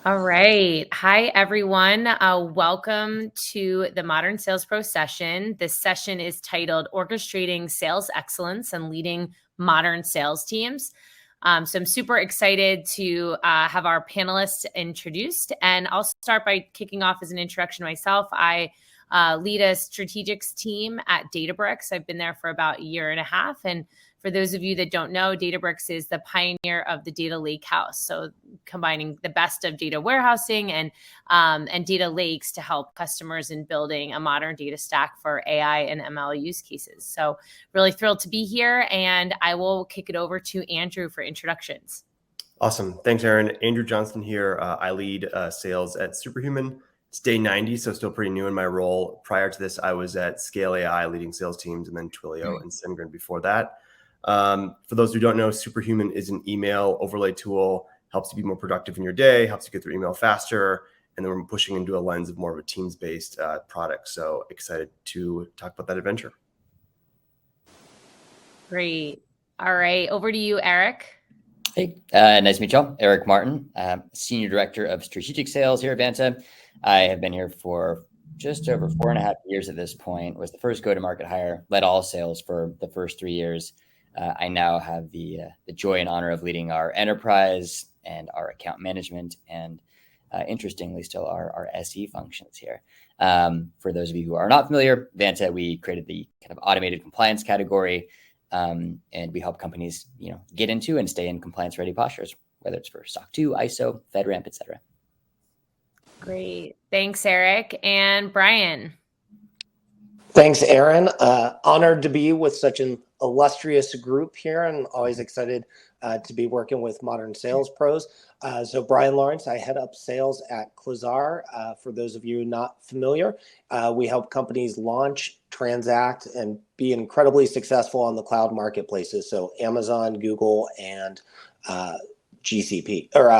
All right. Hi, everyone. Welcome to the Modern Sales Pro session. This session is titled Orchestrating Sales Excellence and Leading Modern Sales Teams. So I'm super excited to have our panelists introduced. And I'll start by kicking off as an introduction myself. I lead a strategics team at Databricks. I've been there for about a year and a half. And for those of you that don't know, Databricks is the pioneer of the data lake house. So combining the best of data warehousing and data lakes to help customers in building a modern data stack for AI and ML use cases. So really thrilled to be here, and I will kick it over to Andrew for introductions. Awesome. Thanks, Aaron. Andrew Johnston here. I lead sales at Superhuman. It's day 90, so still pretty new in my role. Prior to this, I was at Scale AI leading sales teams, and then Twilio and SendGrid before that. For those who don't know, Superhuman is an email overlay tool, helps you be more productive in your day, helps you get through email faster, and then we're pushing into a lens of more of a teams-based product. So excited to talk about that adventure. Great. All right, over to you, Eric. Hey, nice to meet y'all. Eric Martin, Senior Director of Strategic Sales here at Vanta. I have been here for just over 4.5 years at this point, was the first go-to-market hire, led all sales for the first 3 years. I now have the joy and honor of leading our enterprise and our account management and interestingly still our SE functions here. For those of you who are not familiar, Vanta, we created the kind of automated compliance category, and we help companies get into and stay in compliance ready postures, whether it's for SOC 2, ISO, FedRAMP, et cetera. Great. Thanks, Eric. And Brian. Thanks, Aaron. Honored to be with such an illustrious group here, and always excited to be working with Modern Sales Pros. So Brian Lawrence, I head up sales at Quasar. For those of you not familiar, we help companies launch, transact, and be incredibly successful on the cloud marketplaces. So Amazon, Google, and GCP or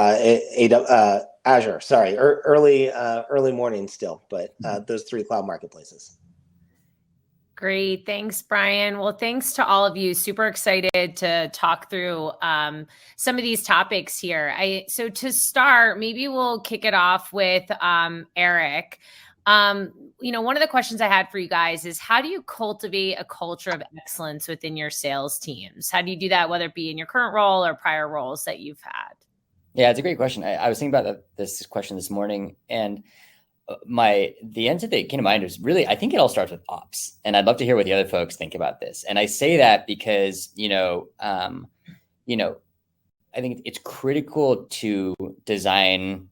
Azure. Sorry, early morning still, but those three cloud marketplaces. Great. Thanks, Brian. Well, thanks to all of you. Super excited to talk through some of these topics here. So to start, maybe we'll kick it off with Eric. One of the questions I had for you guys is, how do you cultivate a culture of excellence within your sales teams? How do you do that, whether it be in your current role or prior roles that you've had? Yeah, it's a great question. I was thinking about this question this morning, and the answer that came to mind is really, I think it all starts with ops, and I'd love to hear what the other folks think about this. And I say that because, I think it's critical to design,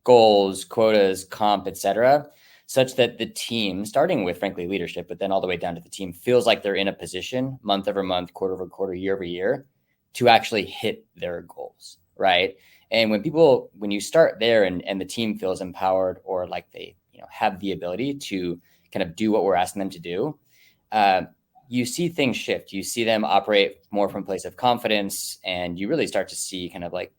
goals, quotas, comp, et cetera, such that the team, starting with, frankly, leadership, but then all the way down to the team, feels like they're in a position month over month, quarter over quarter, year over year, to actually hit their goals, right? And when you start there and the team feels empowered or like they have the ability to kind of do what we're asking them to do, you see things shift. You see them operate more from a place of confidence, and you really start to see kind of like,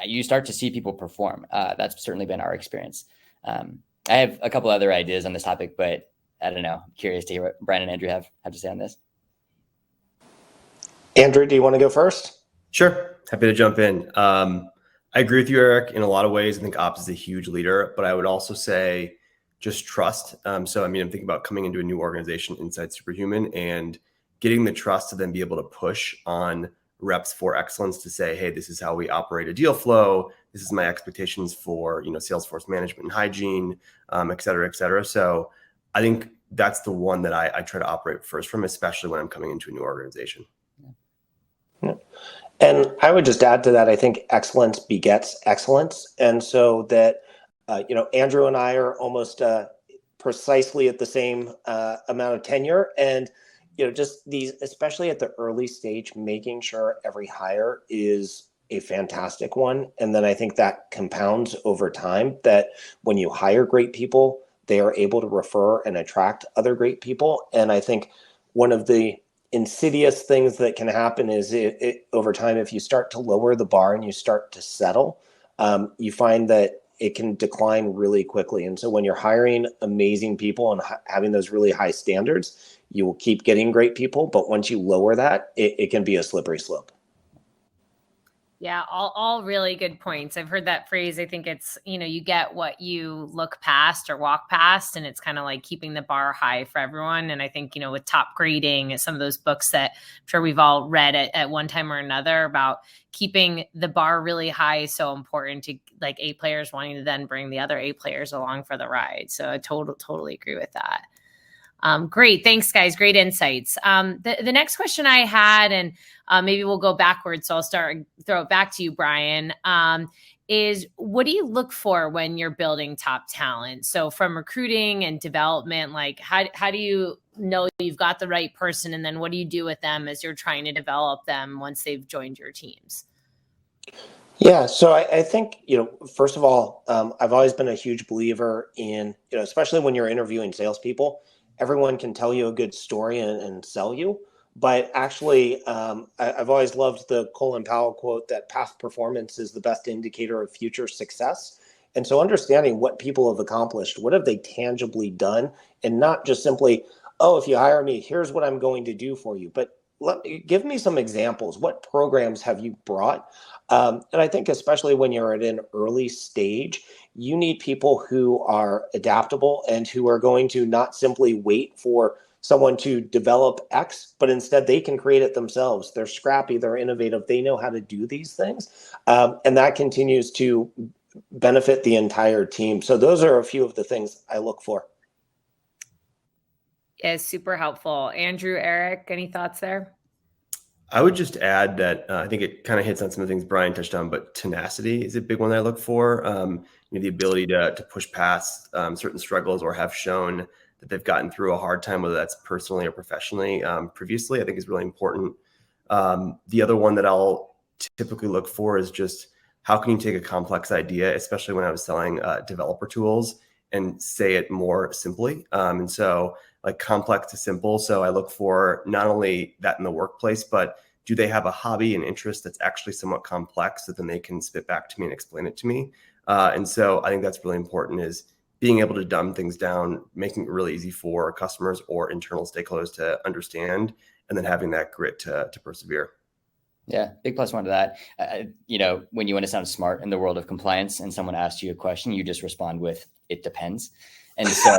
you start to see people perform. That's certainly been our experience. I have a couple other ideas on this topic, but I don't know. I'm curious to hear what Brian and Andrew have to say on this. Andrew, do you want to go first? Sure. Happy to jump in. I agree with you, Eric. In a lot of ways, I think ops is a huge leader, but I would also say just trust. I'm thinking about coming into a new organization inside Superhuman and getting the trust to then be able to push on reps for excellence to say, hey, this is how we operate a deal flow. This is my expectations for, Salesforce management and hygiene, et cetera, et cetera. So I think that's the one that I try to operate first from, especially when I'm coming into a new organization. Yeah. And I would just add to that, I think excellence begets excellence. And so that, Andrew and I are almost precisely at the same amount of tenure. And, just these, especially at the early stage, making sure every hire is a fantastic one. And then I think that compounds over time, that when you hire great people, they are able to refer and attract other great people. And I think one of the insidious things that can happen is it over time, if you start to lower the bar and you start to settle, you find that it can decline really quickly. And so when you're hiring amazing people and having those really high standards, you will keep getting great people. But once you lower that, it can be a slippery slope. Yeah, all really good points. I've heard that phrase. I think it's, you get what you look past or walk past, and it's kind of like keeping the bar high for everyone. And I think, with top grading, some of those books that I'm sure we've all read at one time or another about keeping the bar really high is so important to like A players wanting to then bring the other A players along for the ride. So I totally agree with that. Great. Thanks, guys. Great insights. The next question I had, and maybe we'll go backwards, so I'll throw it back to you, Brian, is what do you look for when you're building top talent? So from recruiting and development, like how do you know you've got the right person, and then what do you do with them as you're trying to develop them once they've joined your teams? Yeah, so I think, first of all, I've always been a huge believer in, especially when you're interviewing salespeople, everyone can tell you a good story and sell you. But actually, I've always loved the Colin Powell quote that past performance is the best indicator of future success. And so understanding what people have accomplished, what have they tangibly done, and not just simply, oh, if you hire me, here's what I'm going to do for you. But give me some examples. What programs have you brought? And I think especially when you're at an early stage, you need people who are adaptable and who are going to not simply wait for someone to develop X, but instead they can create it themselves. They're scrappy, they're innovative, they know how to do these things. And that continues to benefit the entire team. So those are a few of the things I look for. Yeah, super helpful. Andrew, Eric, any thoughts there? I would just add that I think it kind of hits on some of the things Brian touched on, but tenacity is a big one that I look for. The ability to push past certain struggles or have shown that they've gotten through a hard time, whether that's personally or professionally previously, I think is really important. The other one that I'll typically look for is just how can you take a complex idea, especially when I was selling developer tools, and say it more simply. And so like complex to simple. So I look for not only that in the workplace, but do they have a hobby and interest that's actually somewhat complex that then they can spit back to me and explain it to me? And so I think that's really important, is being able to dumb things down, making it really easy for customers or internal stakeholders to understand, and then having that grit to persevere. Yeah, big plus one to that. When you want to sound smart in the world of compliance and someone asks you a question, you just respond with, it depends. And so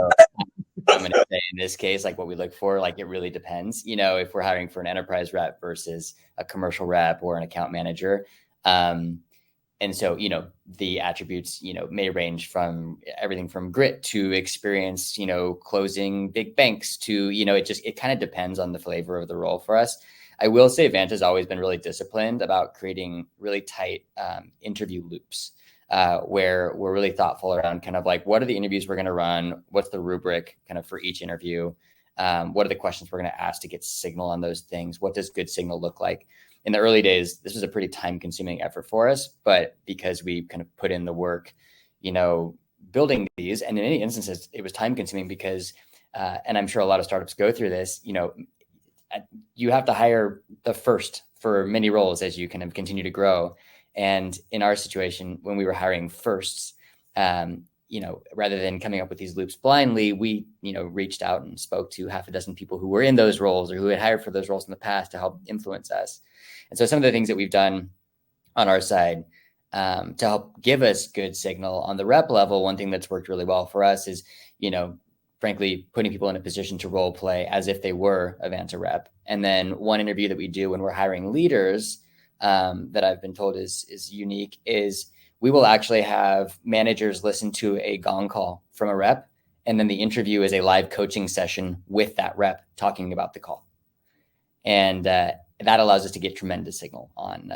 I'm going to say in this case, like what we look for, like it really depends, if we're hiring for an enterprise rep versus a commercial rep or an account manager. And so, the attributes, may range from everything from grit to experience, closing big banks to, it kind of depends on the flavor of the role for us. I will say Vanta's always been really disciplined about creating really tight interview loops where we're really thoughtful around kind of like, what are the interviews we're going to run? What's the rubric kind of for each interview? What are the questions we're going to ask to get signal on those things? What does good signal look like? In the early days, this was a pretty time-consuming effort for us, but because we kind of put in the work, building these, and in many instances, it was time-consuming because, and I'm sure a lot of startups go through this, you have to hire the first for many roles as you kind of continue to grow. And in our situation, when we were hiring firsts, rather than coming up with these loops blindly, we, reached out and spoke to half a dozen people who were in those roles or who had hired for those roles in the past to help influence us. And so some of the things that we've done on our side to help give us good signal on the rep level, one thing that's worked really well for us is, frankly, putting people in a position to role play as if they were a Vanta rep. And then one interview that we do when we're hiring leaders that I've been told is unique is we will actually have managers listen to a gong call from a rep. And then the interview is a live coaching session with that rep talking about the call. And that allows us to get tremendous signal on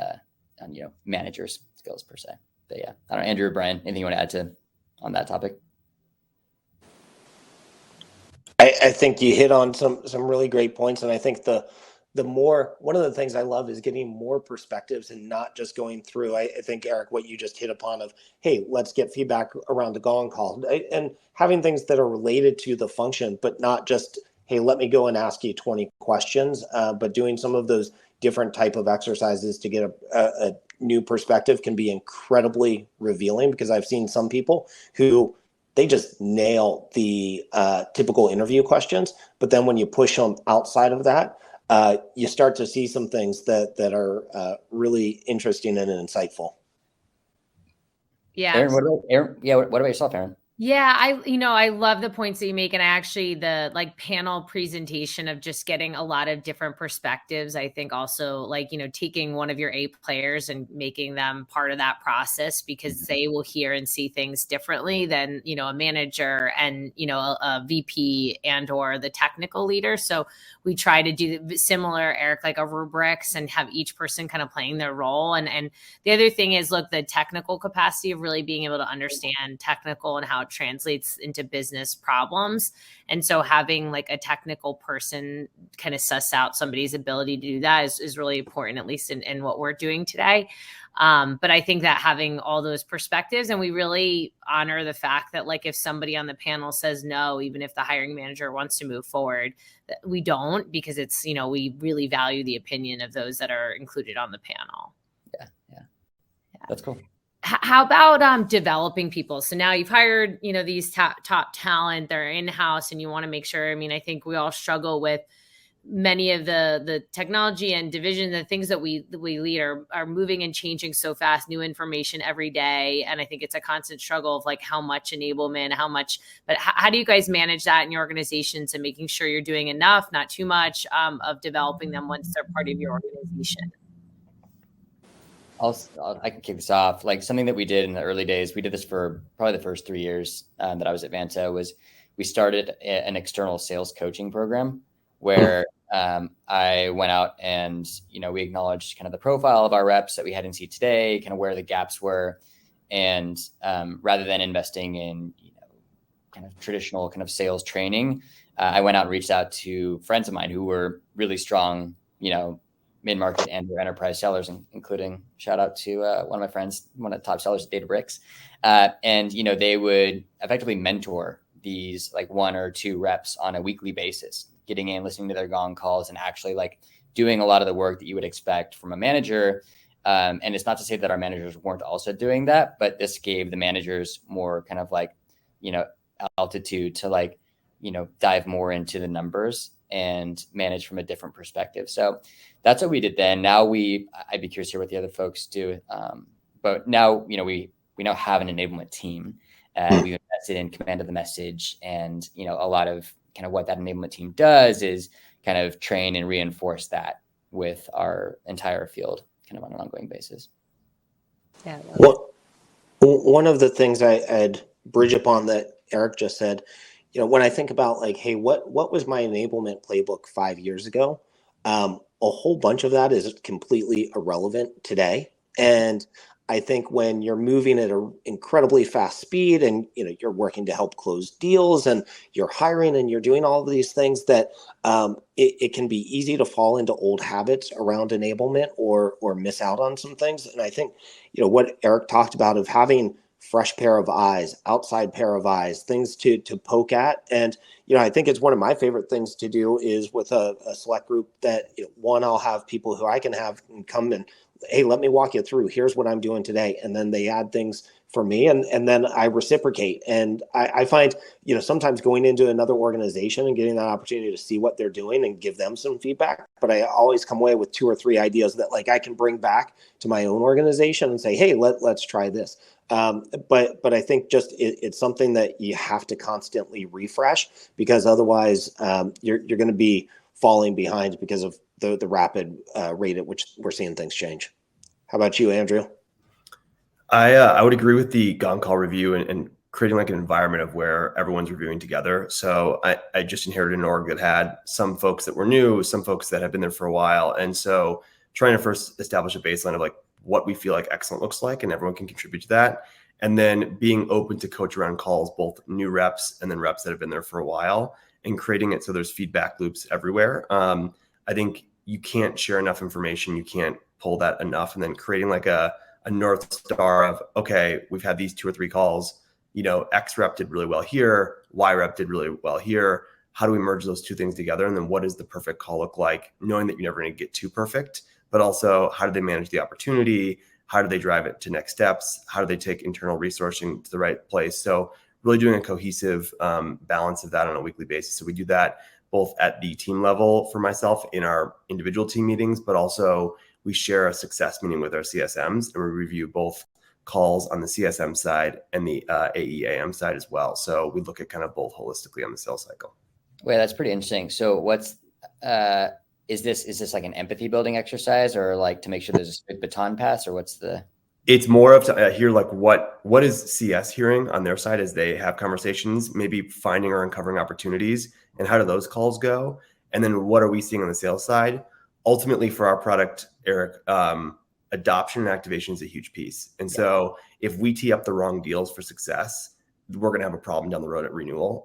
managers' skills per se. But yeah, I don't know, Andrew or Brian, anything you want to add on that topic? I think you hit on some really great points, and I think one of the things I love is getting more perspectives and not just going through. I think, Eric, what you just hit upon of, hey, let's get feedback around the gong call, and having things that are related to the function, but not just, hey, let me go and ask you 20 questions, but doing some of those different type of exercises to get a new perspective can be incredibly revealing, because I've seen some people who they just nail the typical interview questions, but then when you push them outside of that, you start to see some things that are really interesting and insightful. Yeah. Aaron, what about yourself, Aaron? Yeah, I love the points that you make, and actually the like panel presentation of just getting a lot of different perspectives. I think also like, taking one of your A players and making them part of that process, because they will hear and see things differently than, a manager and, a VP and or the technical leader. So we try to do similar, Eric, like a rubrics, and have each person kind of playing their role. And the other thing is, look, the technical capacity of really being able to understand technical and how it translates into business problems. And so having like a technical person kind of suss out somebody's ability to do that is really important, at least in what we're doing today. But I think that having all those perspectives, and we really honor the fact that like if somebody on the panel says no, even if the hiring manager wants to move forward, we don't, because it's, we really value the opinion of those that are included on the panel. Yeah. That's cool. How about developing people? So now you've hired, these top talent, they're in-house, and you want to make sure, I think we all struggle with many of the technology and division, the things that we lead are moving and changing so fast, new information every day. And I think it's a constant struggle of like how much enablement, but how do you guys manage that in your organizations and making sure you're doing enough, not too much, of developing them once they're part of your organization? I can kick this off. Like something that we did in the early days, we did this for probably the first 3 years that I was at Vanta, was we started an external sales coaching program where I went out and, we acknowledged kind of the profile of our reps that we had in seat today, kind of where the gaps were. And rather than investing in, kind of traditional kind of sales training, I went out and reached out to friends of mine who were really strong, mid-market and their enterprise sellers, including shout out to one of my friends, one of the top sellers at Databricks. And, they would effectively mentor these like 1 or 2 reps on a weekly basis, getting in, listening to their gong calls, and actually like doing a lot of the work that you would expect from a manager. And it's not to say that our managers weren't also doing that, but this gave the managers more kind of like, altitude to like, dive more into the numbers and manage from a different perspective. So that's what we did then. Now I'd be curious to hear what the other folks do. But now, we now have an enablement team. We've invested in command of the message, and, a lot of kind of what that enablement team does is kind of train and reinforce that with our entire field kind of on an ongoing basis. Yeah. Well, one of the things I'd bridge upon that Eric just said, when I think about like, hey, what was my enablement playbook 5 years ago? A whole bunch of that is completely irrelevant today. And I think when you're moving at an incredibly fast speed and, you're working to help close deals and you're hiring and you're doing all of these things, that it can be easy to fall into old habits around enablement or miss out on some things. And I think, what Eric talked about of having fresh pair of eyes, outside pair of eyes, things to poke at. And, I think it's one of my favorite things to do is with a select group that, one, I'll have people who I can have come and, hey, let me walk you through, here's what I'm doing today. And then they add things for me, and then I reciprocate. And I find, sometimes going into another organization and getting that opportunity to see what they're doing and give them some feedback. But I always come away with 2 or 3 ideas that like I can bring back to my own organization and say, hey, let's try this. But I think just it's something that you have to constantly refresh, because otherwise you're going to be falling behind because of the rapid rate at which we're seeing things change. How about you, Andrew? I would agree with the gong call review and creating like an environment of where everyone's reviewing together. So I just inherited an org that had some folks that were new, some folks that have been there for a while. And so trying to first establish a baseline of like what we feel like excellent looks like, and everyone can contribute to that. And then being open to coach around calls, both new reps and then reps that have been there for a while, and creating it so there's feedback loops everywhere. I think you can't share enough information. You can't pull that enough. And then creating like a North Star of, okay, we've had these 2 or 3 calls, X rep did really well here, Y rep did really well here. How do we merge those 2 things together? And then what does the perfect call look like? Knowing that you're never going to get too perfect, but also how do they manage the opportunity? How do they drive it to next steps? How do they take internal resourcing to the right place? So really doing a cohesive balance of that on a weekly basis. So we do that. both at the team level for myself in our individual team meetings, but also we share a success meeting with our CSMs, and we review both calls on the CSM side and the AEAM side as well. So we look at kind of both holistically on the sales cycle. Wait, that's pretty interesting. So what's is this like an empathy building exercise, or like to make sure there's a strict baton pass, or what's the? It's more of to hear like what is CS hearing on their side as they have conversations, maybe finding or uncovering opportunities, and how do those calls go? And then what are we seeing on the sales side? Ultimately for our product, Eric, adoption and activation is a huge piece. And so if we tee up the wrong deals for success, we're going to have a problem down the road at renewal.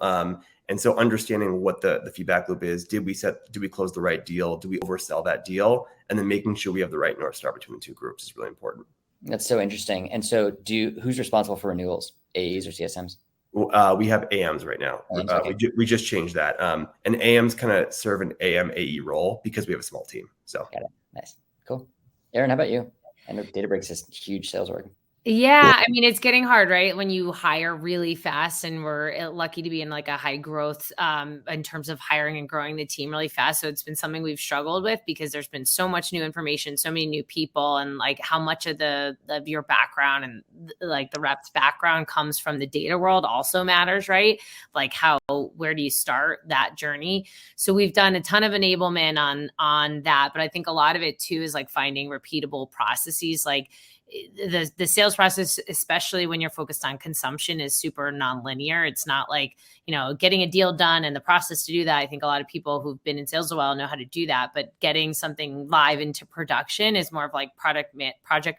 And so understanding what the feedback loop is, did we close the right deal? Do we oversell that deal? And then making sure we have the right North Star between the two groups is really important. That's so interesting. And so who's responsible for renewals, AEs or CSMs? We have AMs right now. Okay. We just changed that. And AMs kind of serve an AM AE role because we have a small team. So got it. Nice. Cool. Aaron, how about you? I know Databricks is huge sales org. Yeah, I mean, it's getting hard, right? When you hire really fast, and we're lucky to be in like a high growth in terms of hiring and growing the team really fast. So it's been something we've struggled with because there's been so much new information, so many new people, and like how much of your background and like the rep's background comes from the data world also matters, right? Like where do you start that journey? So we've done a ton of enablement on that, but I think a lot of it too is like finding repeatable processes. Like the sales process, especially when you're focused on consumption, is super nonlinear. It's not like, getting a deal done and the process to do that. I think a lot of people who've been in sales a while know how to do that, but getting something live into production is more of like project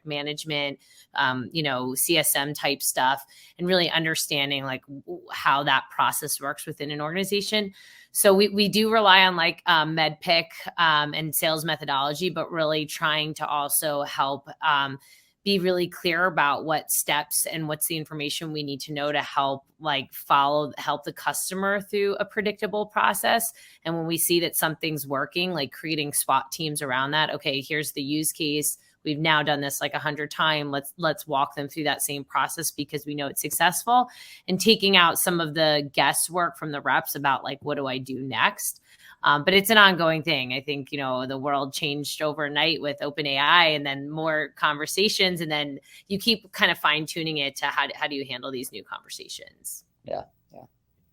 management, CSM type stuff, and really understanding like how that process works within an organization. So we do rely on like MedPick and sales methodology, but really trying to also help be really clear about what steps and what's the information we need to know to help the customer through a predictable process. And when we see that something's working, like creating SWAT teams around that. Okay, here's the use case. We've now done this like 100 times. Let's walk them through that same process because we know it's successful, and taking out some of the guesswork from the reps about like, what do I do next? But it's an ongoing thing. I think, the world changed overnight with OpenAI and then more conversations. And then you keep kind of fine tuning it to how do you handle these new conversations? Yeah.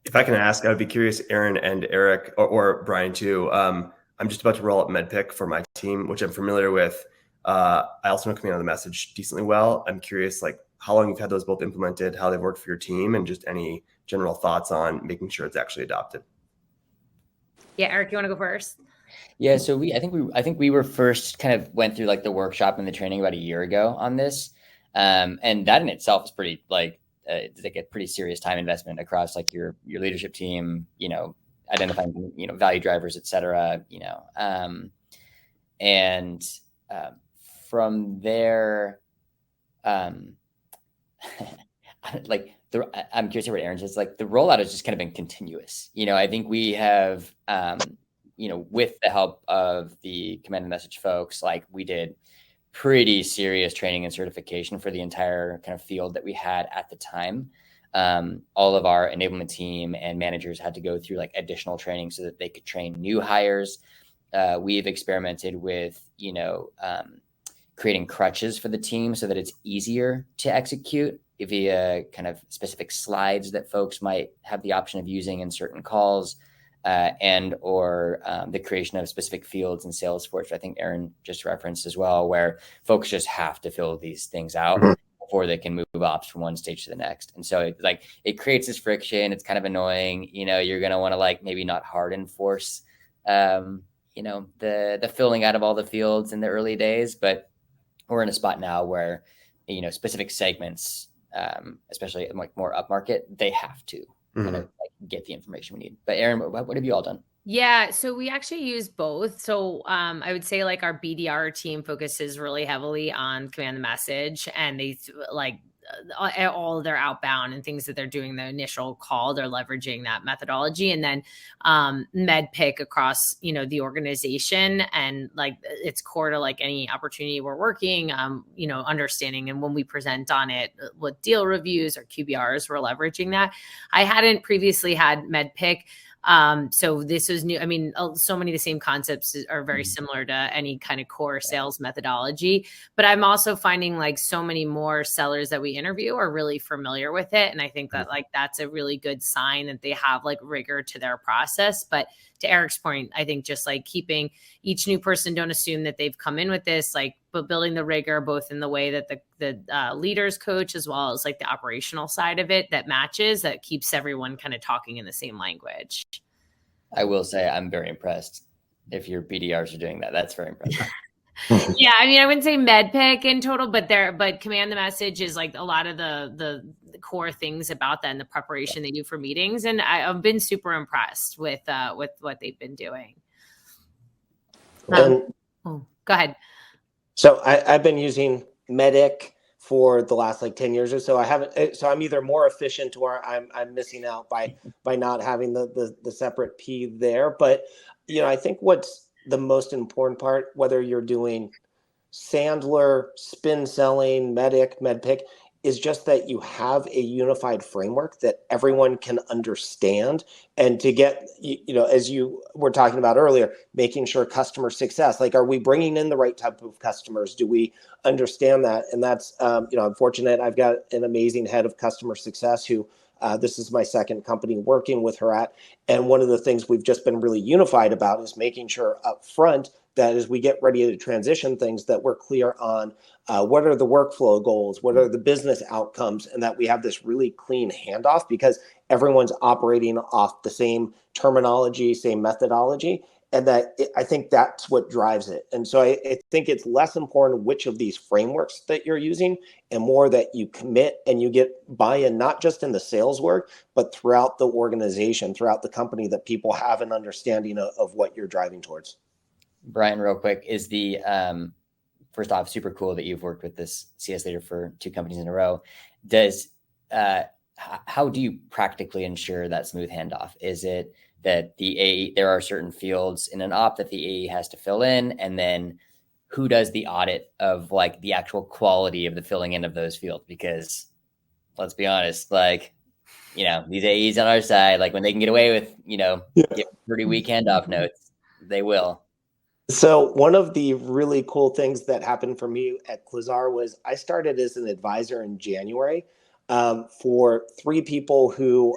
If I can ask, I would be curious, Aaron and Eric, or Brian too. I'm just about to roll out MedPick for my team, which I'm familiar with. I also know Command on the Message decently well. I'm curious, like how long you've had those both implemented, how they've worked for your team, and just any general thoughts on making sure it's actually adopted. Yeah, Eric, you want to go first? Yeah, so I think we were first kind of went through like the workshop and the training about a year ago on this, and that in itself is pretty like a pretty serious time investment across like your leadership team, identifying value drivers, et cetera, and from there, like. I'm curious what Aaron says. Like the rollout has just kind of been continuous. I think we have, with the help of the Command and Message folks, like we did pretty serious training and certification for the entire kind of field that we had at the time. All of our enablement team and managers had to go through like additional training so that they could train new hires. We've experimented with, creating crutches for the team so that it's easier to execute via kind of specific slides that folks might have the option of using in certain calls, and or the creation of specific fields in Salesforce, which I think Aaron just referenced as well, where folks just have to fill these things out before they can move ops from one stage to the next. And so it creates this friction. It's kind of annoying. You're going to want to like maybe not hard enforce, the filling out of all the fields in the early days, but we're in a spot now where, specific segments, especially like more upmarket, they have to kind of like get the information we need. But Aaron, what have you all done? Yeah, so we actually use both. So I would say like our BDR team focuses really heavily on Command and Message, and they like all of their outbound and things that they're doing the initial call, they're leveraging that methodology. And then MedPick across, the organization, and like it's core to like any opportunity we're working, understanding. And when we present on it with deal reviews or QBRs, we're leveraging that. I hadn't previously had MedPick. So this was new. I mean, so many of the same concepts are very similar to any kind of core sales methodology, but I'm also finding like so many more sellers that we interview are really familiar with it. And I think that like, that's a really good sign that they have like rigor to their process. But to Eric's point, I think just like keeping each new person, don't assume that they've come in with this, like, but building the rigor, both in the way that the leaders coach, as well as like the operational side of it that matches, that keeps everyone kind of talking in the same language. I will say I'm very impressed if your BDRs are doing that. That's very impressive. Yeah, I mean, I wouldn't say MedPick in total, but command the message is like a lot of the core things about that and the preparation they do for meetings. And I've been super impressed with what they've been doing. And go ahead. so I've been using Medic for the last like 10 years or so. I haven't, so I'm either more efficient or I'm missing out by not having the separate P there. But, I think what's the most important part, whether you're doing Sandler, spin selling, Medic, MedPick, is just that you have a unified framework that everyone can understand. And to get, as you were talking about earlier, making sure customer success, like, are we bringing in the right type of customers? Do we understand that? And that's, I'm fortunate. I've got an amazing head of customer success who, this is my second company working with her at. And one of the things we've just been really unified about is making sure up front that as we get ready to transition things, that we're clear on what are the workflow goals, what are the business outcomes, and that we have this really clean handoff because everyone's operating off the same terminology, same methodology. And I think that's what drives it. And so I think it's less important which of these frameworks that you're using and more that you commit and you get buy-in, not just in the sales work, but throughout the organization, throughout the company, that people have an understanding of what you're driving towards. Brian, real quick, is the first off, super cool that you've worked with this CS leader for 2 companies in a row. How do you practically ensure that smooth handoff? Is it that the AE, there are certain fields in an op that the AE has to fill in, and then who does the audit of like the actual quality of the filling in of those fields? Because let's be honest, like, these AEs on our side, like when they can get away with, pretty weak handoff notes, they will. So one of the really cool things that happened for me at Quasar was I started as an advisor in January for 3 people who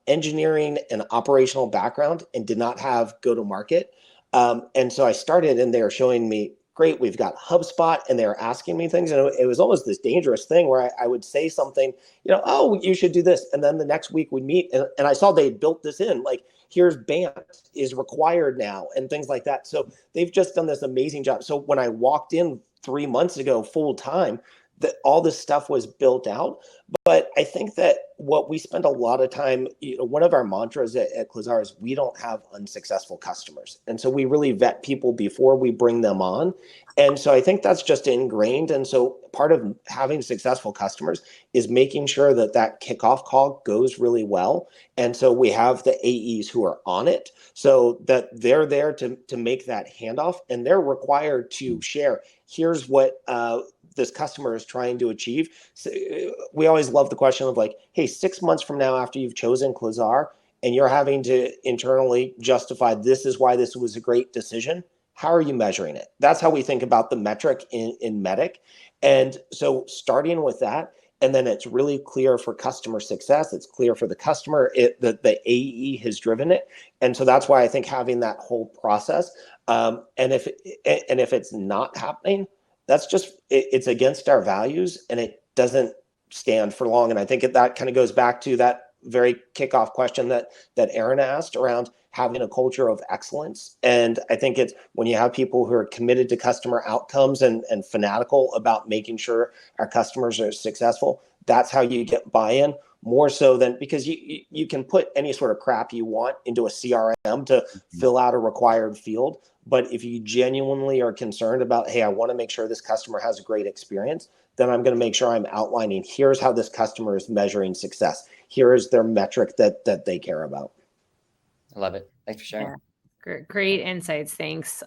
engineering and operational background and did not have go-to-market. And so I started and they were showing me, great, we've got HubSpot, and they were asking me things. And it was almost this dangerous thing where I would say something, oh, you should do this. And then the next week we'd meet and I saw they built this in, like, here's BANT is required now and things like that. So they've just done this amazing job. So when I walked in 3 months ago full time, that all this stuff was built out. But I think that what we spend a lot of time, one of our mantras at Quasar is we don't have unsuccessful customers. And so we really vet people before we bring them on. And so I think that's just ingrained. And so part of having successful customers is making sure that that kickoff call goes really well. And so we have the AEs who are on it so that they're there to make that handoff, and they're required to share, here's what this customer is trying to achieve. So we always love the question of like, hey, 6 months from now, after you've chosen Quasar and you're having to internally justify this is why this was a great decision, how are you measuring it? That's how we think about the metric in Medic. And so starting with that, and then it's really clear for customer success. It's clear for the customer that the AE has driven it. And so that's why I think having that whole process, and if it's not happening, that's just, it's against our values and it doesn't stand for long. And I think that kind of goes back to that very kickoff question that Aaron asked around having a culture of excellence. And I think it's when you have people who are committed to customer outcomes and fanatical about making sure our customers are successful, that's how you get buy-in, more so than, because you can put any sort of crap you want into a CRM to fill out a required field. But if you genuinely are concerned about, hey, I want to make sure this customer has a great experience, then I'm going to make sure I'm outlining, here's how this customer is measuring success. Here is their metric that they care about. I love it. Thanks for sharing. Yeah. Great insights. Thanks.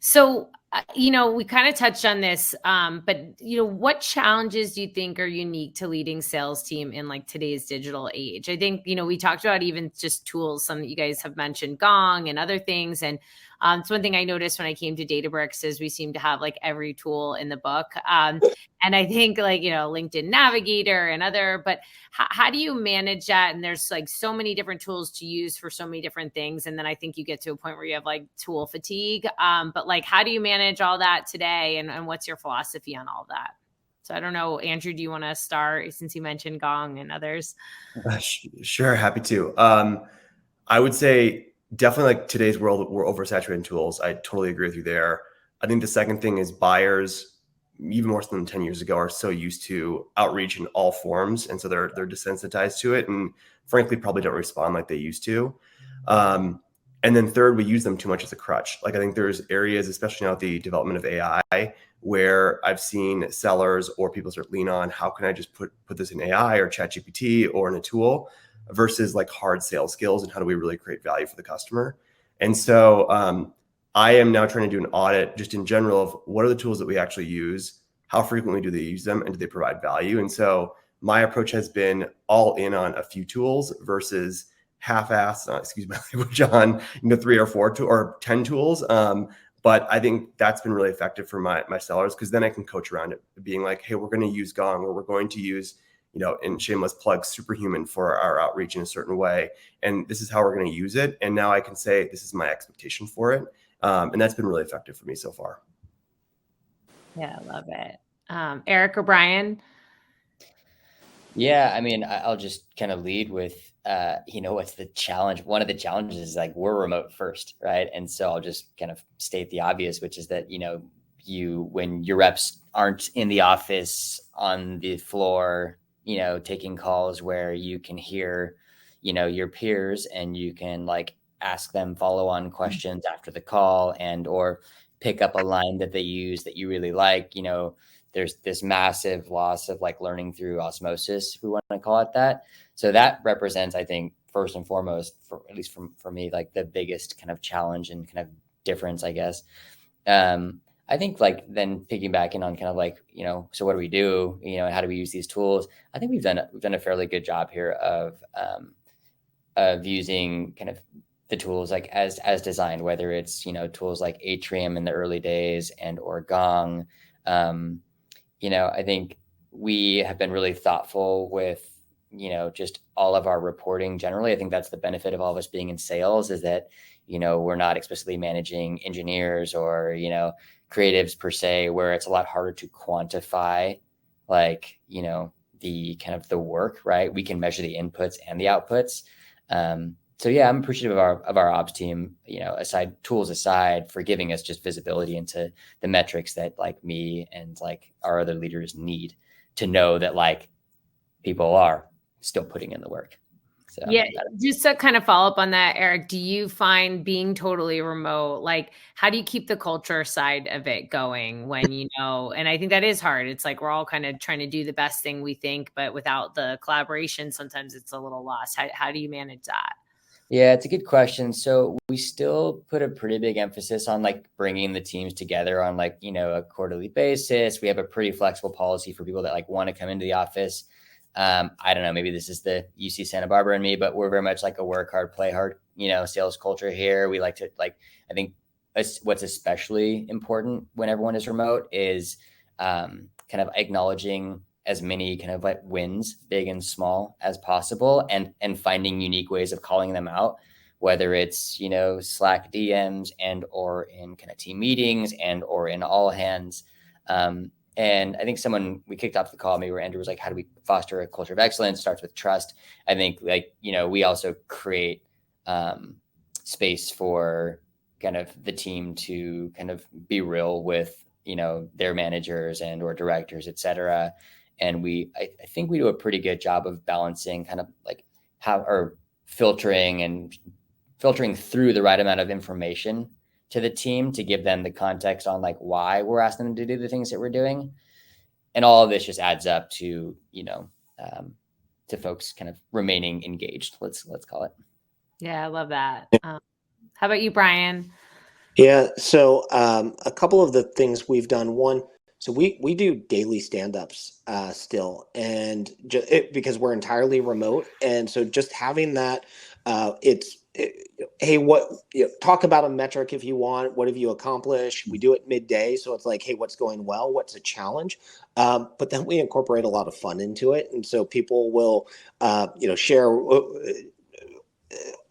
So We kind of touched on this, but what challenges do you think are unique to leading sales team in like today's digital age? I think, we talked about even just tools, some that you guys have mentioned, Gong and other things. And it's one thing I noticed when I came to Databricks is we seem to have like every tool in the book. And I think like, LinkedIn Navigator and other, but how do you manage that? And there's like so many different tools to use for so many different things. And then I think you get to a point where you have like tool fatigue. But like, how do you manage all that today? And what's your philosophy on all that? So I don't know, Andrew, do you want to start since you mentioned Gong and others? Sure. Happy to. I would say definitely like today's world, we're oversaturated in tools. I totally agree with you there. I think the second thing is buyers, even more so than 10 years ago, are so used to outreach in all forms. And so they're desensitized to it and frankly, probably don't respond like they used to. And then third, we use them too much as a crutch. Like I think there's areas, especially now with the development of AI, where I've seen sellers or people start lean on, how can I just put this in AI or ChatGPT or in a tool versus like hard sales skills and how do we really create value for the customer? And so I am now trying to do an audit just in general of what are the tools that we actually use, how frequently do they use them, and do they provide value? And so my approach has been all in on a few tools versus half-assed, excuse my language, on 3 or 4 or 10 tools. But I think that's been really effective for my sellers because then I can coach around it, being like, hey, we're going to use Gong or we're going to use, in shameless plug, Superhuman for our outreach in a certain way. And this is how we're going to use it. And now I can say, this is my expectation for it. And that's been really effective for me so far. Yeah, I love it. Eric or Brian? Yeah, I mean, I'll just kind of lead with, what's the challenge? One of the challenges is like we're remote first, right? And so I'll just kind of state the obvious, which is that, when your reps aren't in the office on the floor, taking calls where you can hear, your peers and you can like ask them follow-on questions after the call and or pick up a line that they use that you really like, there's this massive loss of like learning through osmosis, if we want to call it that. So that represents, I think, first and foremost, at least for me, like the biggest kind of challenge and kind of difference, I guess. I think like then piggybacking on kind of like, so what do we do? How do we use these tools? I think we've done a fairly good job here of using kind of the tools like as designed, whether it's, tools like Atrium in the early days and or Gong. I think we have been really thoughtful with, just all of our reporting generally. I think that's the benefit of all of us being in sales is that, we're not explicitly managing engineers or, creatives per se, where it's a lot harder to quantify like, the kind of the work, right? We can measure the inputs and the outputs. So yeah, I'm appreciative of our ops team, tools aside, for giving us just visibility into the metrics that like me and like our other leaders need to know that like people are still putting in the work. So yeah, just to kind of follow up on that, Eric, do you find being totally remote, like how do you keep the culture side of it going when, and I think that is hard. It's like we're all kind of trying to do the best thing we think, but without the collaboration, sometimes it's a little lost. How do you manage that? Yeah, it's a good question. So we still put a pretty big emphasis on like bringing the teams together on like, a quarterly basis. We have a pretty flexible policy for people that like want to come into the office. I don't know, maybe this is the UC Santa Barbara and me, but we're very much like a work hard, play hard, sales culture here. We like to I think what's especially important when everyone is remote is kind of acknowledging as many kind of like wins, big and small, as possible, and finding unique ways of calling them out, whether it's, Slack DMs and or in kind of team meetings and or in all hands. And I think we kicked off the call, maybe where Andrew was like, how do we foster a culture of excellence? Starts with trust. I think like, we also create space for kind of the team to kind of be real with, their managers and or directors, et cetera. And I think we do a pretty good job of balancing kind of like filtering through the right amount of information to the team to give them the context on like why we're asking them to do the things that we're doing. And all of this just adds up to, to folks kind of remaining engaged. Let's call it. Yeah, I love that. How about you, Brian? Yeah. So a couple of the things we've done. One, so we do daily stand-ups still, and because we're entirely remote, and so just having that, hey, talk about a metric if you want. What have you accomplished? We do it midday, so it's like, hey, what's going well? What's a challenge? But then we incorporate a lot of fun into it, and so people will, share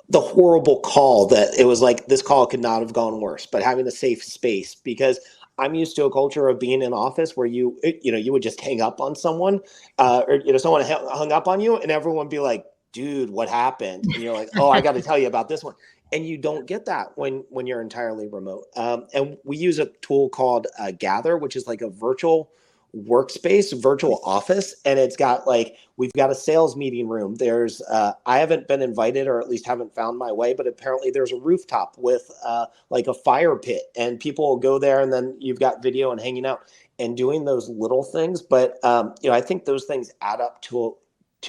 the horrible call that it was like this call could not have gone worse, but having a safe space, because I'm used to a culture of being in office where you would just hang up on someone, or someone hung up on you and everyone be like, dude, what happened? And you're like, oh, I got to tell you about this one. And you don't get that when you're entirely remote. And we use a tool called Gather, which is like a virtual workspace, virtual office, and it's got like, we've got a sales meeting room. There's I haven't been invited, or at least haven't found my way, but apparently there's a rooftop with like a fire pit, and people will go there, and then you've got video and hanging out and doing those little things. But I think those things add up to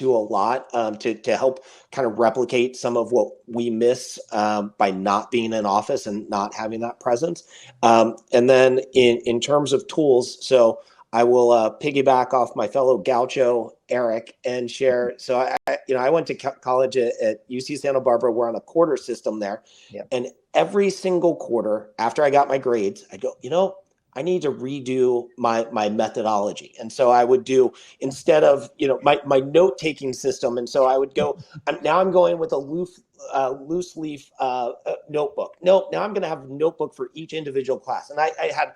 a lot, to help kind of replicate some of what we miss by not being in office and not having that presence. And then in terms of tools, so I will piggyback off my fellow gaucho Eric and share. So I went to college at UC Santa Barbara. We're on a quarter system there, Yep. and every single quarter after I got my grades, I go, I need to redo my methodology. And so I would do, instead of my note taking system, and so I would go. I'm going with a loose leaf notebook. No, now I'm going to have a notebook for each individual class, and I had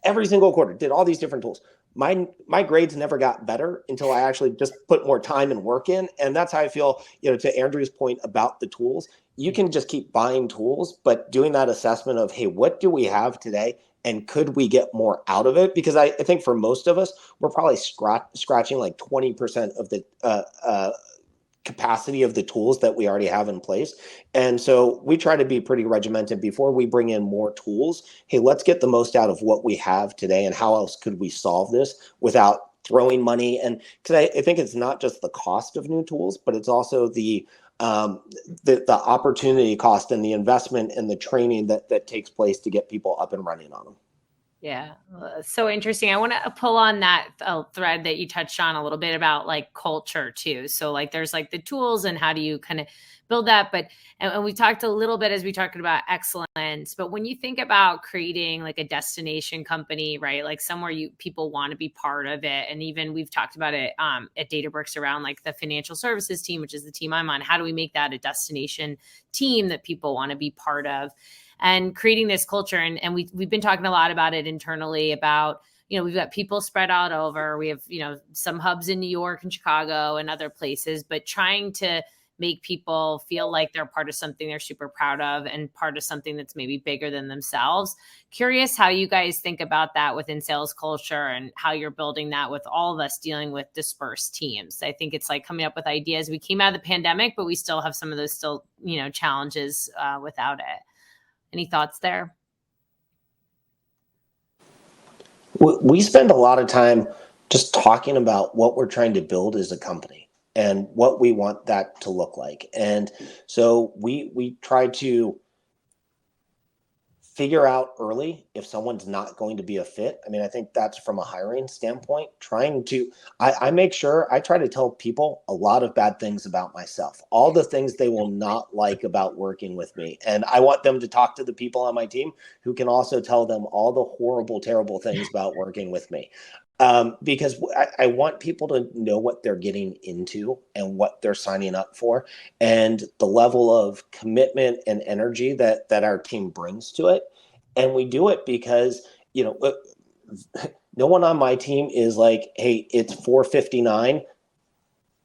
every single quarter, did all these different tools. My grades never got better until I actually just put more time and work in. And that's how I feel, to Andrew's point about the tools, you can just keep buying tools, but doing that assessment of, hey, what do we have today? And could we get more out of it? Because I think for most of us, we're probably scratching like 20% of the capacity of the tools that we already have in place. And so we try to be pretty regimented before we bring in more tools. Hey, let's get the most out of what we have today, and how else could we solve this without throwing money? And because I think it's not just the cost of new tools, but it's also the opportunity cost and the investment and the training that takes place to get people up and running on them. Yeah, so interesting. I want to pull on that thread that you touched on a little bit about like culture too. So like there's like the tools and how do you kind of build that, but and we talked a little bit as we talked about excellence, but when you think about creating like a destination company, right? Like somewhere people want to be part of it. And even we've talked about it at Databricks around like the financial services team, which is the team I'm on. How do we make that a destination team that people want to be part of? And creating this culture. And we've been talking a lot about it internally about, we've got people spread out over, we have, some hubs in New York and Chicago and other places, but trying to make people feel like they're part of something they're super proud of and part of something that's maybe bigger than themselves. Curious how you guys think about that within sales culture and how you're building that with all of us dealing with dispersed teams. I think it's like coming up with ideas. We came out of the pandemic, but we still have some of those challenges without it. Any thoughts there? We spend a lot of time just talking about what we're trying to build as a company and what we want that to look like. And so we try to figure out early if someone's not going to be a fit. I mean, I think that's from a hiring standpoint, I make sure I try to tell people a lot of bad things about myself, all the things they will not like about working with me. And I want them to talk to the people on my team who can also tell them all the horrible, terrible things about working with me. Because I want people to know what they're getting into and what they're signing up for, and the level of commitment and energy that our team brings to it. And we do it because, no one on my team is like, hey, it's 4:59.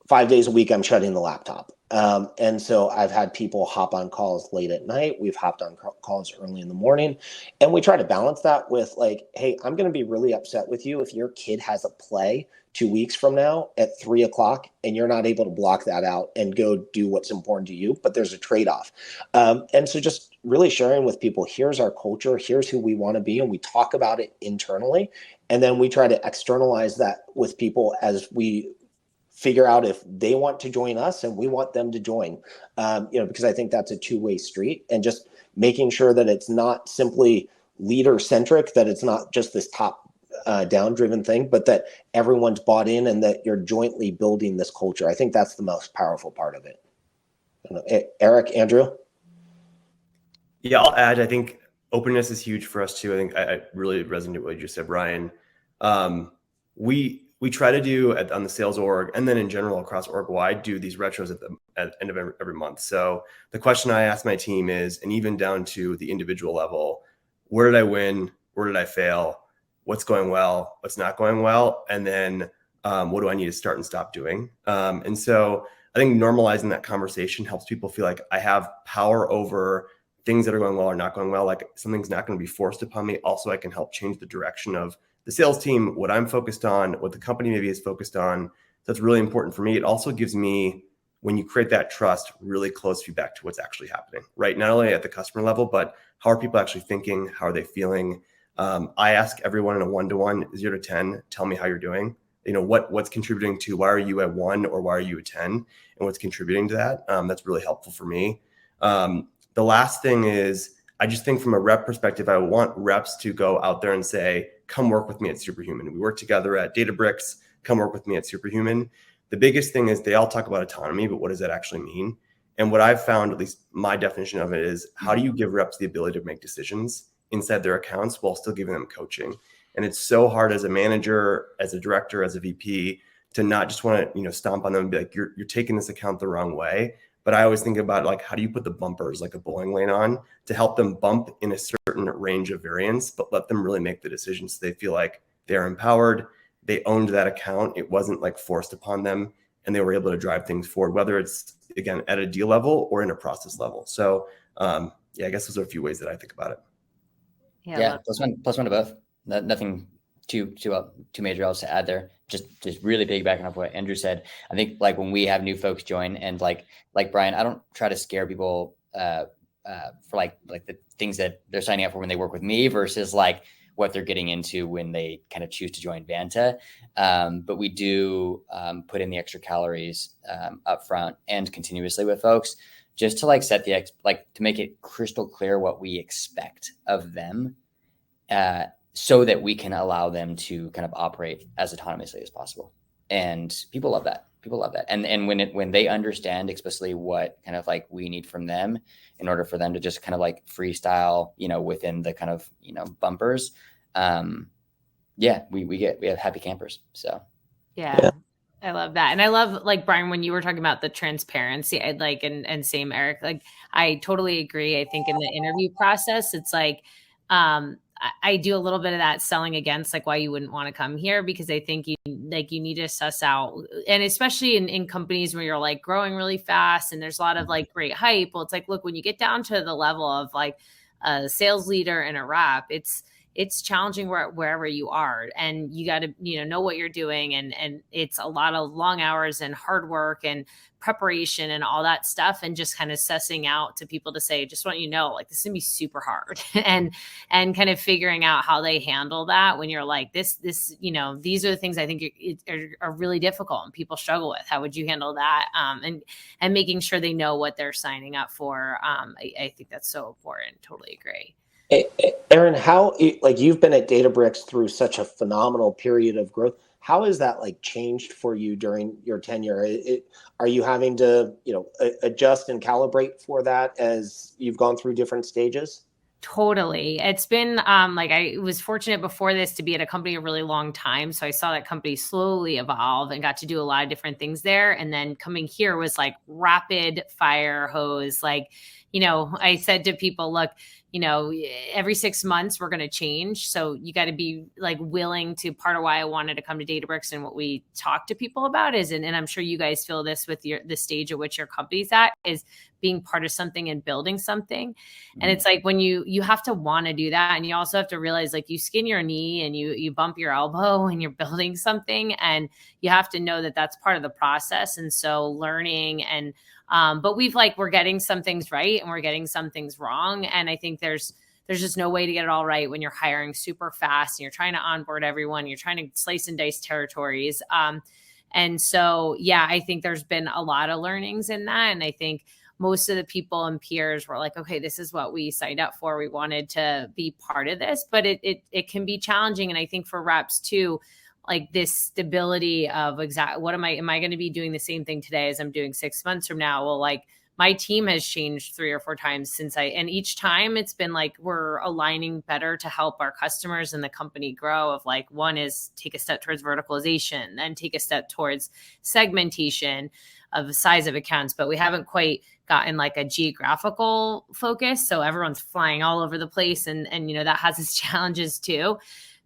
5 days a week, I'm shutting the laptop. And so I've had people hop on calls late at night. We've hopped on calls early in the morning. And we try to balance that with like, hey, I'm going to be really upset with you if your kid has a play 2 weeks from now at 3:00 and you're not able to block that out and go do what's important to you, but there's a trade-off. And so just really sharing with people, here's our culture, here's who we want to be. And we talk about it internally. And then we try to externalize that with people as we figure out if they want to join us and we want them to join, because I think that's a two-way street, and just making sure that it's not simply leader centric, that it's not just this top down driven thing, but that everyone's bought in and that you're jointly building this culture. I think that's the most powerful part of it. Eric, Andrew? Yeah, I'll add, I think openness is huge for us too. I think I really resonate with what you said, Brian. We try to do on the sales org, and then in general across org wide, do these retros at the end of every month. So the question I ask my team is, and even down to the individual level, where did I win? Where did I fail? What's going well? What's not going well? And then what do I need to start and stop doing? And so I think normalizing that conversation helps people feel like I have power over things that are going well or not going well. Like something's not going to be forced upon me. Also, I can help change the direction of the sales team, what I'm focused on, what the company maybe is focused on. That's really important for me. It also gives me, when you create that trust, really close feedback to what's actually happening, right? Not only at the customer level, but how are people actually thinking? How are they feeling? I ask everyone in a 1-to-1, 0 to 10, tell me how you're doing. What's contributing to, why are you at 1 or why are you at 10? And what's contributing to that? That's really helpful for me. The last thing is, I just think from a rep perspective, I want reps to go out there and say, come work with me at Superhuman. We work together at Databricks, come work with me at Superhuman. The biggest thing is they all talk about autonomy, but what does that actually mean? And what I've found, at least my definition of it, is how do you give reps the ability to make decisions inside their accounts while still giving them coaching? And it's so hard as a manager, as a director, as a VP, to not just want to, stomp on them and be like, you're taking this account the wrong way. But I always think about, like, how do you put the bumpers like a bowling lane on to help them bump in a certain range of variance, but let them really make the decision so they feel like they're empowered, they owned that account, it wasn't like forced upon them, and they were able to drive things forward, whether it's, again, at a deal level or in a process level. So I guess those are a few ways that I think about it. Yeah, plus one to both. Nothing too major else to add there. Just really piggybacking off what Andrew said. I think like when we have new folks join, and like Brian, I don't try to scare people for like the things that they're signing up for when they work with me versus like what they're getting into when they kind of choose to join Vanta. But we do put in the extra calories up front and continuously with folks, just to like set the to make it crystal clear what we expect of them. So that we can allow them to kind of operate as autonomously as possible. And people love that. And when they understand explicitly what kind of like we need from them in order for them to just kind of like freestyle, within the kind of, bumpers. We have happy campers. So. Yeah. I love that. And I love, like, Brian, when you were talking about the transparency, I'd like, and same Eric, like, I totally agree. I think in the interview process, it's like, I do a little bit of that selling against like why you wouldn't want to come here, because I think you need to suss out, and especially in companies where you're like growing really fast and there's a lot of like great hype. Well, it's like, look, when you get down to the level of like a sales leader and a rep, it's challenging wherever you are, and you got to, know what you're doing. And it's a lot of long hours and hard work and preparation and all that stuff. And just kind of sussing out to people to say, just want like, this is gonna be super hard and kind of figuring out how they handle that when you're like this, these are the things I think are really difficult and people struggle with. How would you handle that? And making sure they know what they're signing up for. I think that's so important. Totally agree. Aaron, how, like, you've been at Databricks through such a phenomenal period of growth. How has that like changed for you during your tenure? Are you having to, adjust and calibrate for that as you've gone through different stages? Totally. It's been I was fortunate before this to be at a company a really long time. So I saw that company slowly evolve and got to do a lot of different things there. And then coming here was like rapid fire hose. Like, I said to people, look, every 6 months we're going to change. So you got to be like willing to. Part of why I wanted to come to Databricks and what we talk to people about is, and I'm sure you guys feel this with the stage at which your company's at, is being part of something and building something. And it's like when you have to want to do that, and you also have to realize like you skin your knee and you bump your elbow and you're building something, and you have to know that that's part of the process. And so learning and but we're getting some things right and we're getting some things wrong. And I think there's just no way to get it all right when you're hiring super fast and you're trying to onboard everyone. You're trying to slice and dice territories. And so, yeah, I think there's been a lot of learnings in that. And I think most of the people and peers were like, okay, this is what we signed up for. We wanted to be part of this, but it can be challenging. And I think for reps too, like this stability of what am I going to be doing the same thing today as I'm doing 6 months from now? Well, like my team has changed 3 or 4 times and each time it's been like, we're aligning better to help our customers and the company grow. Of like, one is take a step towards verticalization, then take a step towards segmentation of the size of accounts, but we haven't quite gotten like a geographical focus. So everyone's flying all over the place and that has its challenges too.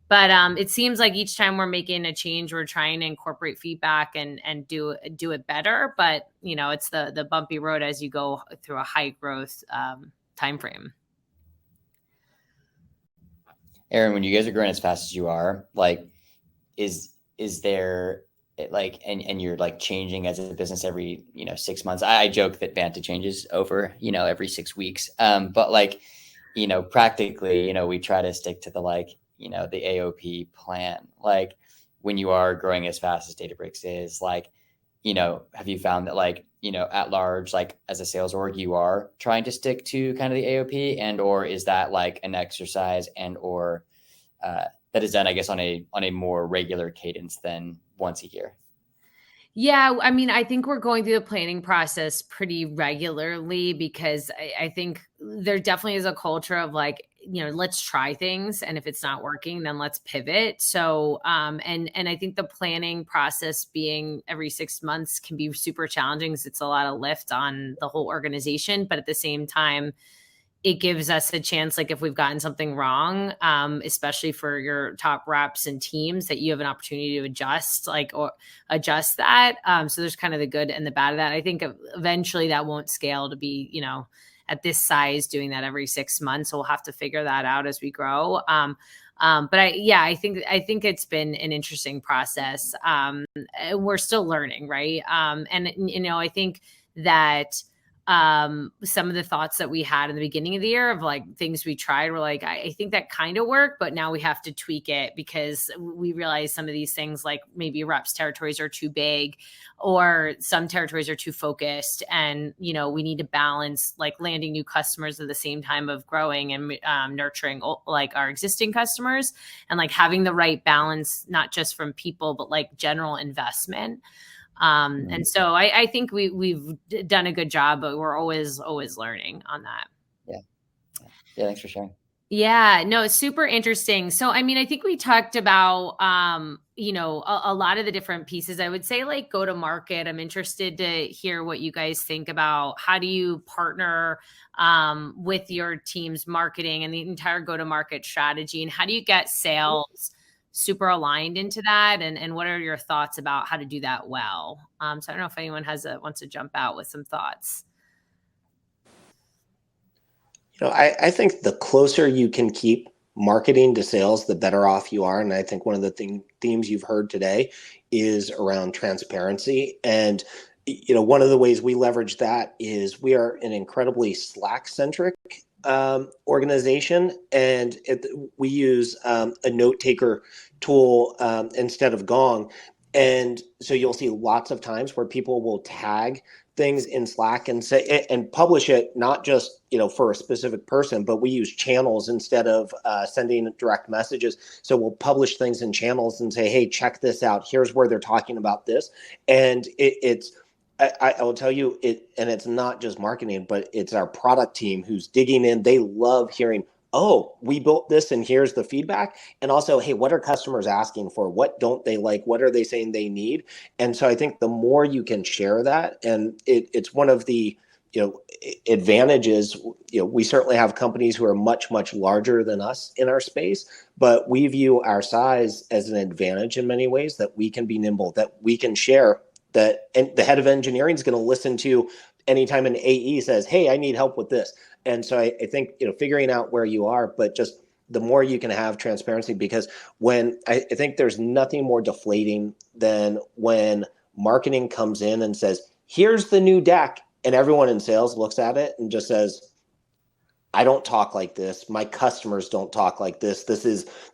But it seems like each time we're making a change, we're trying to incorporate feedback and do it better. But it's the bumpy road as you go through a high growth time frame. Aaron, when you guys are growing as fast as you are, like, is there like, and you're like changing as a business every 6 months? I joke that Banta changes over every 6 weeks, but like practically we try to stick to the the AOP plan. Like when you are growing as fast as Databricks is, like, have you found that at large, like as a sales org, you are trying to stick to kind of the AOP, and or is that like an exercise and or that is done, I guess, on a more regular cadence than once a year? Yeah, I mean, I think we're going through the planning process pretty regularly because I think there definitely is a culture of like, let's try things. And if it's not working, then let's pivot. So, and I think the planning process being every 6 months can be super challenging because it's a lot of lift on the whole organization. But at the same time, it gives us a chance, like if we've gotten something wrong, especially for your top reps and teams, that you have an opportunity to adjust that. So there's kind of the good and the bad of that. I think eventually that won't scale to be, at this size, doing that every 6 months. So we'll have to figure that out as we grow. But I think it's been an interesting process. We're still learning, right? And I think that some of the thoughts that we had in the beginning of the year of like things we tried were like, I think that kind of worked, but now we have to tweak it because we realize some of these things, like maybe reps territories are too big or some territories are too focused. And, we need to balance like landing new customers at the same time of growing and nurturing like our existing customers, and like having the right balance, not just from people, but like general investment. And so I think we've done a good job, but we're always learning on that. Yeah. Thanks for sharing. Yeah, no, it's super interesting. So, I mean, I think we talked about, a lot of the different pieces. I would say like go to market. I'm interested to hear what you guys think about how do you partner with your team's marketing and the entire go to market strategy, and how do you get sales super aligned into that, and what are your thoughts about how to do that well? So I don't know if anyone wants to jump out with some thoughts. I think the closer you can keep marketing to sales, the better off you are. And I think one of the themes you've heard today is around transparency. And one of the ways we leverage that is we are an incredibly Slack-centric organization, and we use a note taker tool instead of Gong. And so you'll see lots of times where people will tag things in Slack and say and publish it, not just for a specific person, but we use channels instead of sending direct messages. So we'll publish things in channels and say, hey, check this out. Here's where they're talking about this. And I will tell you it, and it's not just marketing, but it's our product team who's digging in. They love hearing, oh, we built this and here's the feedback. And also, hey, what are customers asking for? What don't they like? What are they saying they need? And so I think the more you can share that, and it's one of the advantages. We certainly have companies who are much, much larger than us in our space, but we view our size as an advantage in many ways, that we can be nimble, that we can share, that and the head of engineering is going to listen to anytime an AE says, hey, I need help with this. And so I think, figuring out where you are, but just the more you can have transparency, because when I think there's nothing more deflating than when marketing comes in and says, here's the new deck. And everyone in sales looks at it and just says, I don't talk like this. My customers don't talk like this.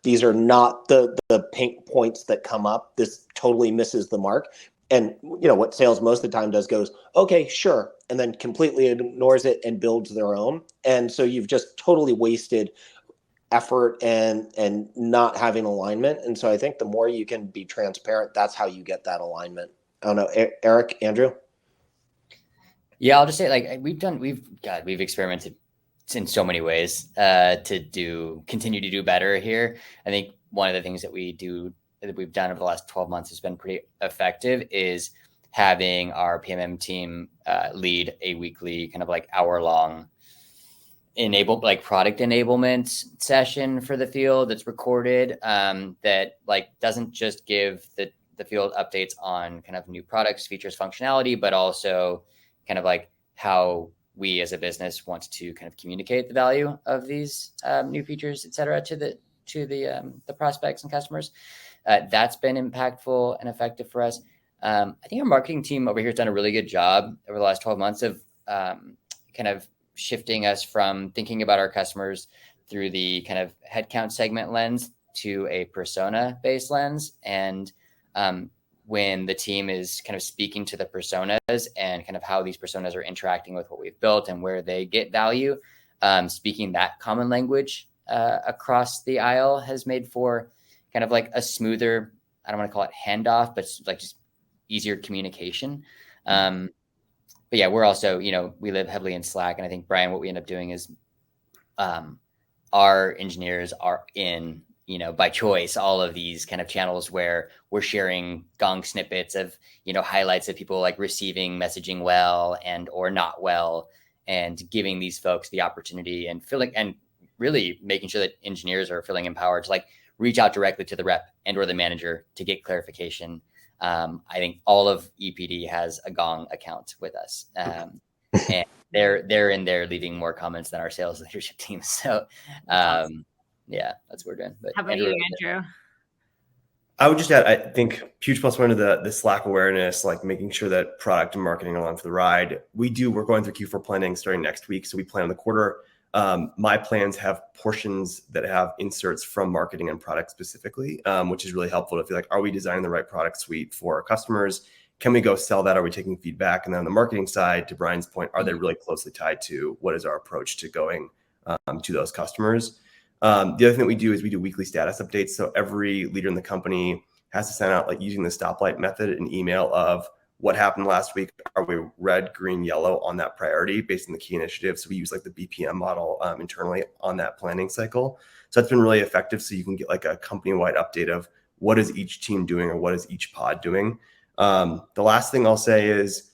These are not the pain points that come up. This totally misses the mark. And what sales most of the time goes, okay, sure, and then completely ignores it and builds their own. And so you've just totally wasted effort and not having alignment. And so I think the more you can be transparent, that's how you get that alignment. I don't know, Eric, Andrew. Yeah, I'll just say, like, we've experimented in so many ways to continue to do better here. I think one of the things that we've done over the last 12 months has been pretty effective is having our PMM team lead a weekly kind of like hour-long product enablement session for the field that's recorded, that like doesn't just give the field updates on kind of new products, features, functionality, but also kind of like how we as a business want to kind of communicate the value of these new features, et cetera, to the prospects and customers. That's been impactful and effective for us. I think our marketing team over here has done a really good job over the last 12 months of kind of shifting us from thinking about our customers through the kind of headcount segment lens to a persona-based lens. And when the team is kind of speaking to the personas and kind of how these personas are interacting with what we've built and where they get value, speaking that common language across the aisle has made for kind of like a smoother, I don't want to call it handoff, but like just easier communication. But yeah, we're also, we live heavily in Slack. And I think, Brian, what we end up doing is our engineers are in, by choice, all of these kind of channels where we're sharing Gong snippets of, highlights of people like receiving messaging well and or not well, and giving these folks the opportunity and really making sure that engineers are feeling empowered to like reach out directly to the rep and or the manager to get clarification. I think all of EPD has a Gong account with us, and they're in there leaving more comments than our sales leadership team. So, yeah, that's what we're doing. But how about you, Andrew? I would just add, I think huge plus one to the Slack awareness, like making sure that product and marketing are along for the ride. We're going through Q4 planning starting next week. So we plan on the quarter. My plans have portions that have inserts from marketing and product specifically, which is really helpful to feel like, are we designing the right product suite for our customers? Can we go sell that? Are we taking feedback? And then on the marketing side, to Brian's point, are they really closely tied to what is our approach to going to those customers? The other thing that we do is we do weekly status updates. So every leader in the company has to send out, like using the stoplight method, an email of what happened last week. Are we red, green, yellow on that priority based on the key initiative? So we use like the BPM model internally on that planning cycle. So that's been really effective. So you can get like a company-wide update of what is each team doing or what is each pod doing. The last thing I'll say is,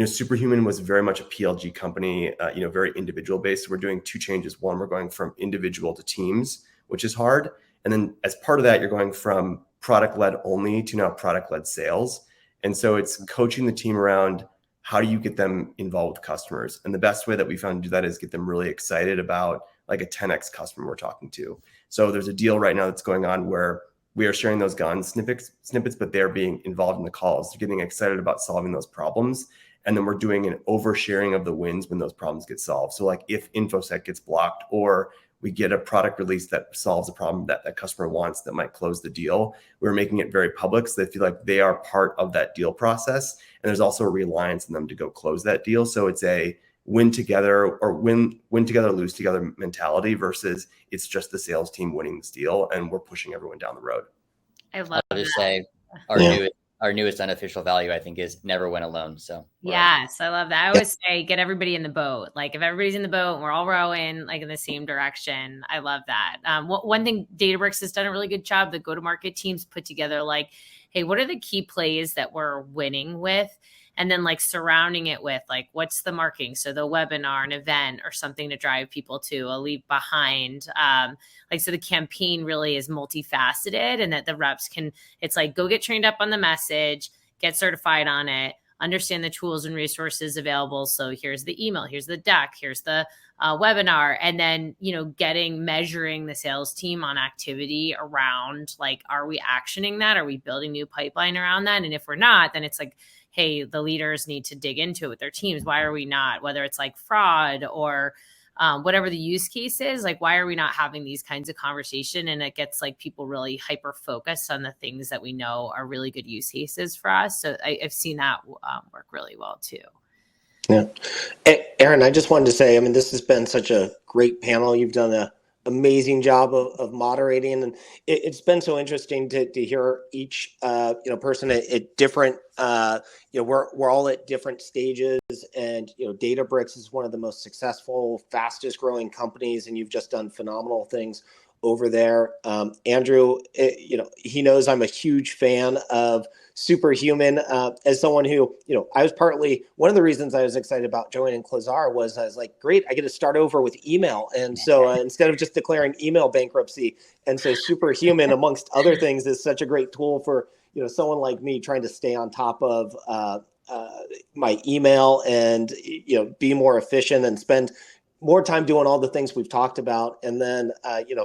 Superhuman was very much a PLG company, very individual based. So we're doing two changes. One, we're going from individual to teams, which is hard. And then as part of that, you're going from product-led only to now product-led sales. And so it's coaching the team around how do you get them involved with customers? And the best way that we found to do that is get them really excited about like a 10x customer we're talking to. So there's a deal right now that's going on where we are sharing those Gong snippets, but they're being involved in the calls. They're getting excited about solving those problems. And then we're doing an oversharing of the wins when those problems get solved. So like if InfoSec gets blocked or we get a product release that solves a problem that that customer wants that might close the deal, we're making it very public so they feel like they are part of that deal process. And there's also a reliance on them to go close that deal. So it's a win together or win together, lose together mentality versus it's just the sales team winning this deal and we're pushing everyone down the road. I love I'll just that. say our newest unofficial value, I think, is never win alone. So yes, I love that. I always say get everybody in the boat. Like if everybody's in the boat and we're all rowing like in the same direction, I love that. One thing Databricks has done a really good job, the go-to-market teams put together like, hey, what are the key plays that we're winning with? And then like surrounding it with like, what's the marketing? So the webinar, an event or something to drive people to a leave behind. So the campaign really is multifaceted and that the reps can, it's like, go get trained up on the message, get certified on it, understand the tools and resources available. So here's the email, here's the deck, here's the webinar. And then, measuring the sales team on activity around like, are we actioning that? Are we building new pipeline around that? And if we're not, then it's like, hey, the leaders need to dig into it with their teams. Why are we not? Whether it's like fraud or whatever the use case is, like, why are we not having these kinds of conversation? And it gets like people really hyper focused on the things that we know are really good use cases for us. So I've seen that work really well too. Yeah. Aaron, I just wanted to say, I mean, this has been such a great panel. You've done an amazing job of moderating, and it's been so interesting to hear each person at different we're all at different stages, and Databricks is one of the most successful, fastest growing companies, and you've just done phenomenal things over there. Andrew, he knows I'm a huge fan of Superhuman. As someone who, I was partly one of the reasons I was excited about joining Klazar was I was like, great, I get to start over with email. And so instead of just declaring email bankruptcy, and so Superhuman, amongst other things, is such a great tool for someone like me trying to stay on top of my email and be more efficient and spend more time doing all the things we've talked about. And then,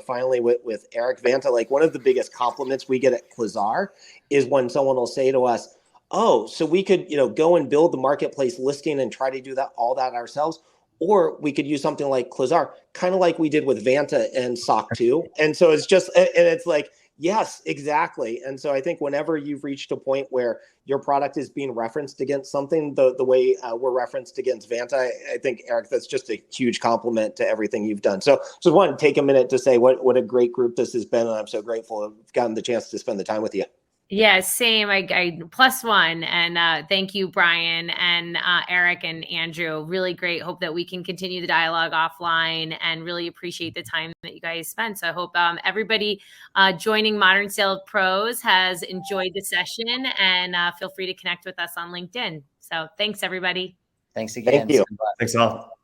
finally with Eric Vanta, like one of the biggest compliments we get at Klazar is when someone will say to us, oh, so we could, go and build the marketplace listing and try to do all that ourselves. Or we could use something like Klazar, kind of like we did with Vanta and SOC 2. And so it's just, and it's like, yes, exactly. And so I think whenever you've reached a point where your product is being referenced against something, the way we're referenced against Vanta, I think, Eric, that's just a huge compliment to everything you've done. So just want to take a minute to say what a great group this has been. And I'm so grateful I've gotten the chance to spend the time with you. Yeah, same. I +1. And thank you, Brian and Eric and Andrew. Really great. Hope that we can continue the dialogue offline, and really appreciate the time that you guys spent. So I hope everybody joining Modern Sales Pros has enjoyed the session, and feel free to connect with us on LinkedIn. So thanks, everybody. Thanks again. Thank you. Thanks all.